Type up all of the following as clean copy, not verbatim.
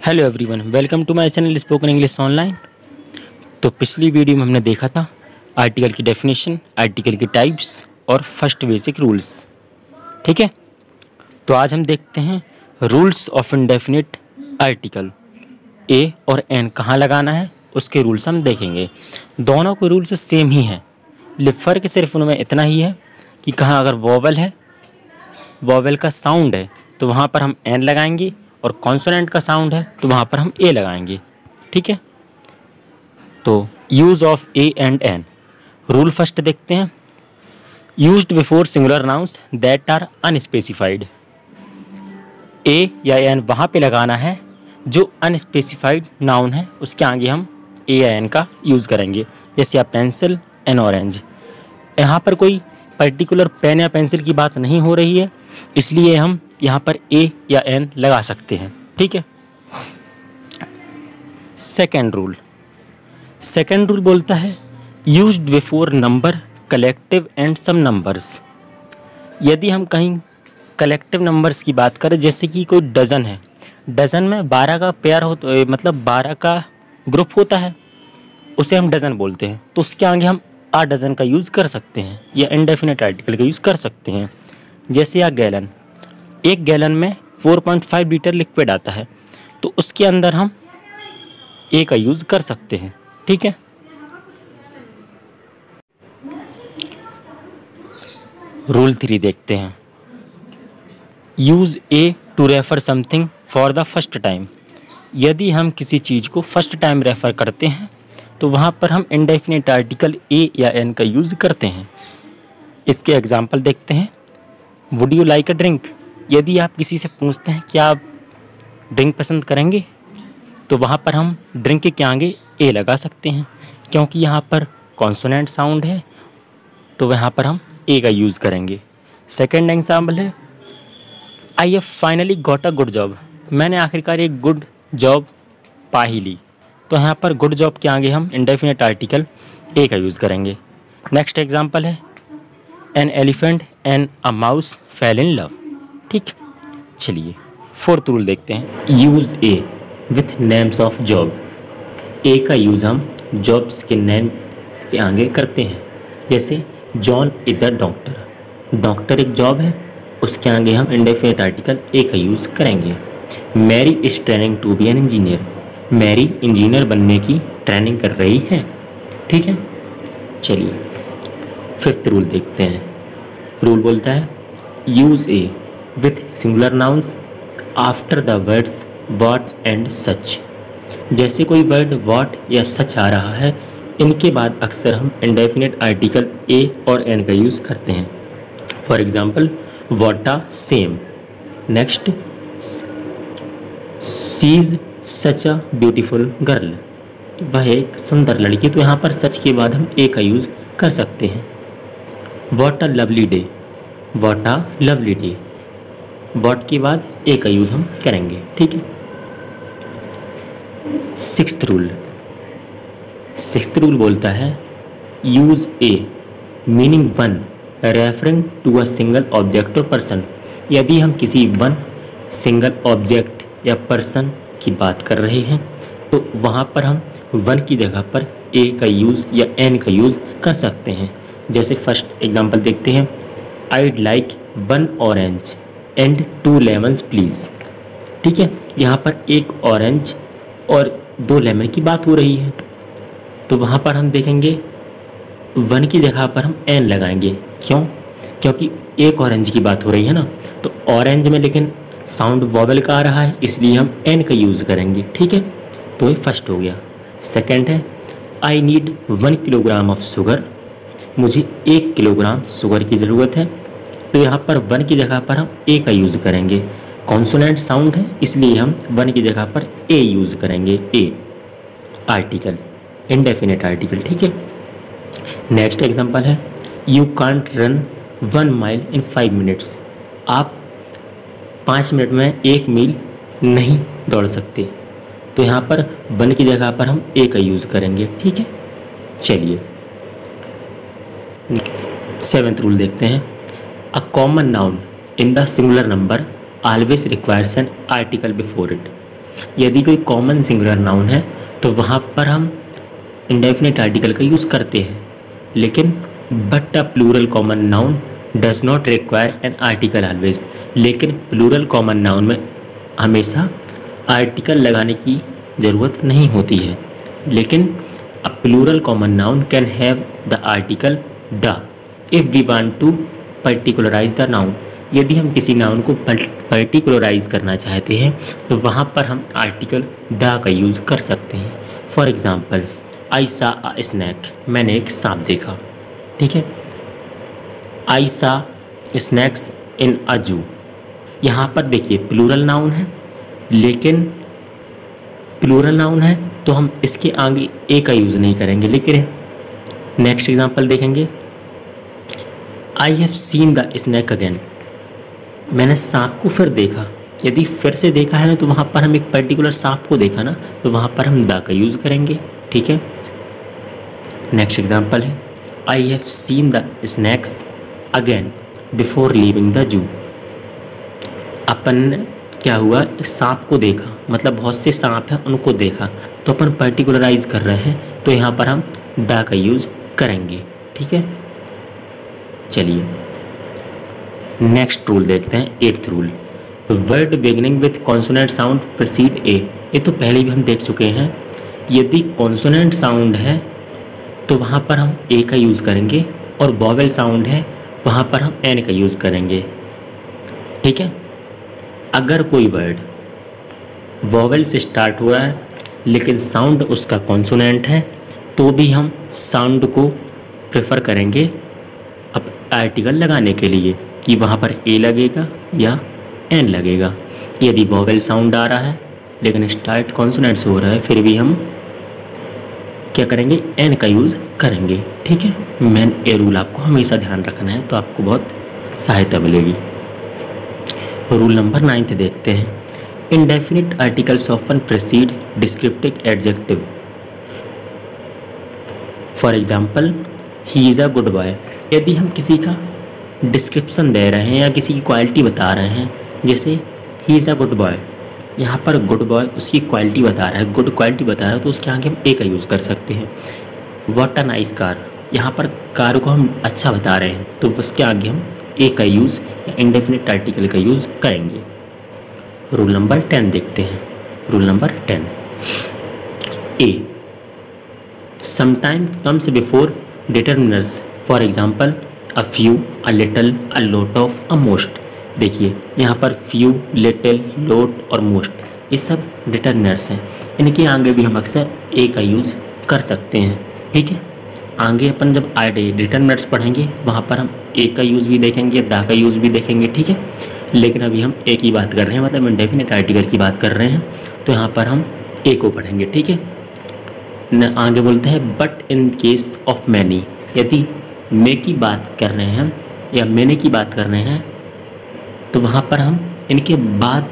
Hello everyone, welcome to my channel spoken English online. तो पिछली video में हमने देखा था आर्टिकल की डेफिनेशन, आर्टिकल की टाइप्स और फर्स्ट बेसिक रूल्स। ठीक है, तो आज हम देखते हैं rules of indefinite article. A और एन कहाँ लगाना है उसके रूल्स हम देखेंगे। दोनों के रूल्स सेम ही हैं, फ़र्क सिर्फ उनमें इतना ही है कि कहाँ अगर वोवेल है, वोवेल का साउंड है तो वहाँ पर हम एन लगाएंगे, और कॉन्सोनेंट का साउंड है तो वहाँ पर हम ए लगाएंगे। ठीक है, तो use of a and an. Rule first देखते हैं। Used before singular nouns that are unspecified. A या एन वहाँ पे लगाना है जो अनस्पेसिफाइड नाउन है, उसके आगे हम ए या एन का यूज़ करेंगे। जैसे आप पेंसिल एंड ऑरेंज, यहाँ पर कोई पर्टिकुलर पेन या पेंसिल की बात नहीं हो रही है, इसलिए हम यहाँ पर ए या एन लगा सकते हैं। ठीक है, सेकेंड रूल बोलता है used before number collective and some numbers. यदि हम कहीं कलेक्टिव नंबर्स की बात करें, जैसे कि कोई डज़न है, डज़न में 12 का पेयर हो तो मतलब 12 का ग्रुप होता है, उसे हम डज़न बोलते हैं, तो उसके आगे हम आ डज़न का यूज़ कर सकते हैं या इंडेफिनिट आर्टिकल का यूज़ कर सकते हैं। जैसे या गैलन, एक गैलन में 4.5 लीटर लिक्विड आता है, तो उसके अंदर हम ए का यूज़ कर सकते हैं। ठीक है, रूल 3 देखते हैं। Use a to refer something for the first time. यदि हम किसी चीज़ को फर्स्ट टाइम रेफ़र करते हैं तो वहाँ पर हम इंडेफिनिट आर्टिकल ए या एन का यूज़ करते हैं। इसके एग्जाम्पल देखते हैं। Would you like a drink. यदि आप किसी से पूछते हैं क्या आप ड्रिंक पसंद करेंगे, तो वहाँ पर हम ड्रिंक के आगे ए लगा सकते हैं, क्योंकि यहाँ पर कॉन्सोनेंट साउंड है, तो वहाँ पर हम ए का यूज़ करेंगे। सेकेंड एग्जाम्पल है I have finally got a good job. मैंने आखिरकार एक गुड जॉब पा ही ली, तो यहाँ पर गुड जॉब के आगे हम इंडेफिनिट आर्टिकल ए का यूज़ करेंगे। नेक्स्ट एग्जाम्पल है an elephant and a mouse fell in love. ठीक, चलिए फोर्थ रूल देखते हैं। Use a with names of job. A का यूज़ हम जॉब्स के नेम के आगे करते हैं। जैसे John is a doctor, doctor एक जॉब है, उसके आगे हम इंडेफिनिट आर्टिकल ए का यूज़ करेंगे। Mary is training to be an engineer, Mary engineer बनने की ट्रेनिंग कर रही है। ठीक है, चलिए फिफ्थ रूल देखते हैं। रूल बोलता है use a with singular nouns after the words what and such. जैसे कोई वर्ड व्हाट या सच आ रहा है, इनके बाद अक्सर हम इंडेफिनिट आर्टिकल ए और एन का यूज़ करते हैं। For example what a shame. Next she is such a beautiful girl, वह एक सुंदर लड़की, तो यहाँ पर सच के बाद हम ए का यूज़ कर सकते हैं। What a lovely day, what a lovely day, what के बाद ए का यूज़ हम करेंगे। ठीक है, सिक्स्थ रूल बोलता है use a meaning one referring to a single object और पर्सन। यदि हम किसी वन सिंगल ऑब्जेक्ट या पर्सन की बात कर रहे हैं, तो वहाँ पर हम वन की जगह पर ए का यूज़ या एन का यूज़ कर सकते हैं। जैसे फर्स्ट एग्जांपल देखते हैं। I'd like 1 orange and 2 lemons please. ठीक है, यहाँ पर एक ऑरेंज और 2 लेमन की बात हो रही है, तो वहाँ पर हम देखेंगे वन की जगह पर हम एन लगाएंगे। क्यों? क्योंकि एक ऑरेंज की बात हो रही है ना, तो ऑरेंज में लेकिन साउंड वॉवेल का आ रहा है, इसलिए हम एन का यूज़ करेंगे। ठीक है, तो ये फर्स्ट हो गया। सेकंड है I need 1 kilogram of sugar, मुझे 1 किलोग्राम शुगर की ज़रूरत है, तो यहाँ पर वन की जगह पर हम ए का यूज़ करेंगे। कॉन्सोनेंट साउंड है, इसलिए हम वन की जगह पर ए यूज़ करेंगे। ए आर्टिकल, इंडेफिनिट आर्टिकल। ठीक है, नेक्स्ट एग्जांपल है you can't run 1 mile in 5 minutes. आप 5 मिनट में 1 मील नहीं दौड़ सकते, तो यहाँ पर वन की जगह पर हम ए का यूज़ करेंगे। ठीक है, चलिए सेवेंथ रूल देखते हैं। A common noun in the singular number always requires an article before it. यदि कोई कॉमन सिंगुलर नाउन है तो वहाँ पर हम इंडेफिनिट आर्टिकल का यूज़ करते हैं, लेकिन but a plural common noun does not require an article always. लेकिन प्लूरल कॉमन नाउन में हमेशा आर्टिकल लगाने की ज़रूरत नहीं होती है, लेकिन a plural common noun can have the article the if we want to particularize the noun. यदि हम किसी नाउन को पर्टिकुलराइज करना चाहते हैं तो वहाँ पर हम आर्टिकल द का यूज़ कर सकते हैं। फॉर एग्ज़ाम्पल, आई सा अ स्नैक, मैंने एक सांप देखा, ठीक है। आई सा स्नैक्स इन अ जू, यहाँ पर देखिए प्लूरल नाउन है, लेकिन प्लूरल नाउन है तो हम इसके आगे ए का यूज़ नहीं करेंगे। लेकिन नेक्स्ट एग्जांपल देखेंगे, आई have seen the snake again, मैंने सांप को फिर देखा। यदि फिर से देखा है ना तो वहाँ पर हम एक पर्टिकुलर सांप को देखा ना, तो वहाँ पर हम द का यूज़ करेंगे, ठीक है। नेक्स्ट एग्जांपल है, I have seen the snacks again before leaving the zoo. अपन क्या हुआ, एक सांप को देखा, मतलब बहुत से सांप हैं उनको देखा, तो अपन पर्टिकुलराइज कर रहे हैं तो यहाँ पर हम द का यूज़ करेंगे, ठीक है। चलिए नेक्स्ट रूल देखते हैं, 8th rule, word beginning with consonant sound precede a. ये तो पहले भी हम देख चुके हैं, यदि कॉन्सोनेंट साउंड है तो वहाँ पर हम ए का यूज़ करेंगे, और वॉवेल साउंड है वहाँ पर हम एन का यूज़ करेंगे, ठीक है। अगर कोई वर्ड वॉवेल से स्टार्ट हुआ है लेकिन साउंड उसका कॉन्सोनेंट है तो भी हम साउंड को प्रेफर करेंगे अब आर्टिकल लगाने के लिए कि वहाँ पर ए लगेगा या एन लगेगा। यदि वॉवेल साउंड आ रहा है लेकिन स्टार्ट कॉन्सोनेंट से हो रहा है, फिर भी हम क्या करेंगे, एन का यूज़ करेंगे, ठीक है। मेन ए रूल आपको हमेशा ध्यान रखना है, तो आपको बहुत सहायता मिलेगी। रूल नंबर 9 देखते हैं, indefinite articles often preceded descriptive adjective. For example, he is a good boy. यदि हम किसी का डिस्क्रिप्शन दे रहे हैं या किसी की क्वालिटी बता रहे हैं, जैसे he is a good boy, यहाँ पर गुड बॉय उसकी क्वालिटी बता रहा है, गुड क्वालिटी बता रहा है, तो उसके आगे हम ए का यूज़ कर सकते हैं। व्हाट अ नाइस कार, यहाँ पर कार को हम अच्छा बता रहे हैं तो उसके आगे हम ए का यूज़ या इंडेफिनिट आर्टिकल का यूज़ करेंगे। रूल नंबर 10 देखते हैं, rule number 10, A sometime comes before determiners. For example, a few, a little, a lot of, a most. देखिए यहाँ पर फ्यू, लिटिल, लोट और मोस्ट ये सब डिटर्मिनर्स हैं, इनके आगे भी हम अक्सर ए का यूज़ कर सकते हैं, ठीक है। आगे अपन जब डिटर्मिनर्स पढ़ेंगे वहाँ पर हम ए का यूज़ भी देखेंगे, द का यूज़ भी देखेंगे, ठीक है। लेकिन अभी हम ए की बात कर रहे हैं, मतलब इंडेफिनिट आर्टिकल की बात कर रहे हैं, तो यहाँ पर हम ए को पढ़ेंगे, ठीक है। आगे बोलते हैं, but in case of many, यदि मे की बात कर रहे हैं या मैंने की बात कर रहे हैं तो वहाँ पर हम इनके बाद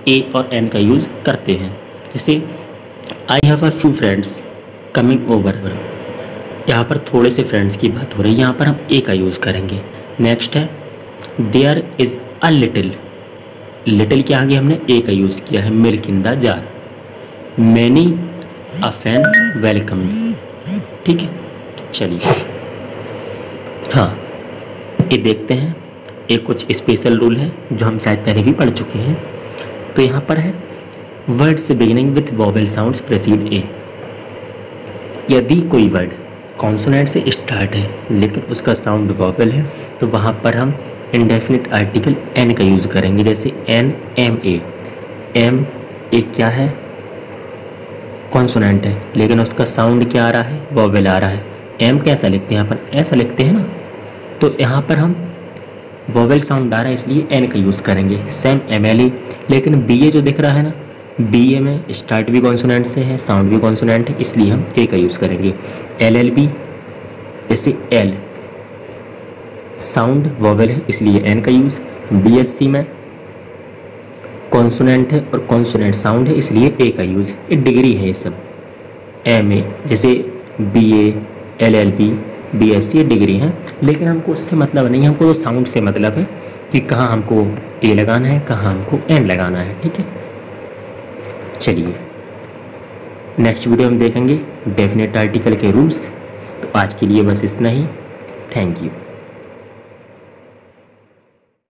ए और एन का यूज़ करते हैं। जैसे I have a few friends coming over, यहाँ पर थोड़े से फ्रेंड्स की बात हो रही है, यहाँ पर हम ए का यूज़ करेंगे। नेक्स्ट है, there is a little, little के आगे हमने ए का यूज़ किया है, milk in the jar. Many a fan welcome, ठीक है। चलिए हाँ, ये देखते हैं, एक कुछ स्पेशल रूल है जो हम शायद पहले भी पढ़ चुके हैं। तो यहाँ पर है, words beginning with vowel sounds precede a. यदि कोई वर्ड कॉन्सोनेंट से स्टार्ट है लेकिन उसका साउंड वॉवेल है तो वहाँ पर हम इंडेफिनिट आर्टिकल एन का यूज़ करेंगे। जैसे an, M A, M A क्या है, कॉन्सोनेंट है लेकिन उसका साउंड क्या आ रहा है, वॉवेल आ रहा है। एम कैसा लिखते हैं, यहाँ पर ऐसा लिखते हैं ना, तो यहाँ पर हम वॉवेल साउंड आ रहा है इसलिए एन का यूज़ करेंगे। सेम एम एल ए, लेकिन बी ए जो दिख रहा है ना, बी ए में स्टार्ट भी कॉन्सोनेंट से है, साउंड भी कॉन्सोनेंट है, इसलिए हम ए का यूज़ करेंगे। एल एल बी, जैसे एल साउंड वॉवेल है इसलिए एन का यूज़। बी एस सी में कॉन्सोनेंट है और कॉन्सोनेंट साउंड है इसलिए ए का यूज़। ये डिग्री है ये सब। एम ए जैसे B A, L L B, B S C degree हैं, लेकिन हमको उससे मतलब नहीं है, हमको तो साउंड से मतलब है कि कहाँ हमको ए लगाना है, कहाँ हमको एन लगाना है, ठीक है। चलिए नेक्स्ट वीडियो में देखेंगे डेफिनेट आर्टिकल के रूल्स। तो आज के लिए बस इतना ही। Thank you.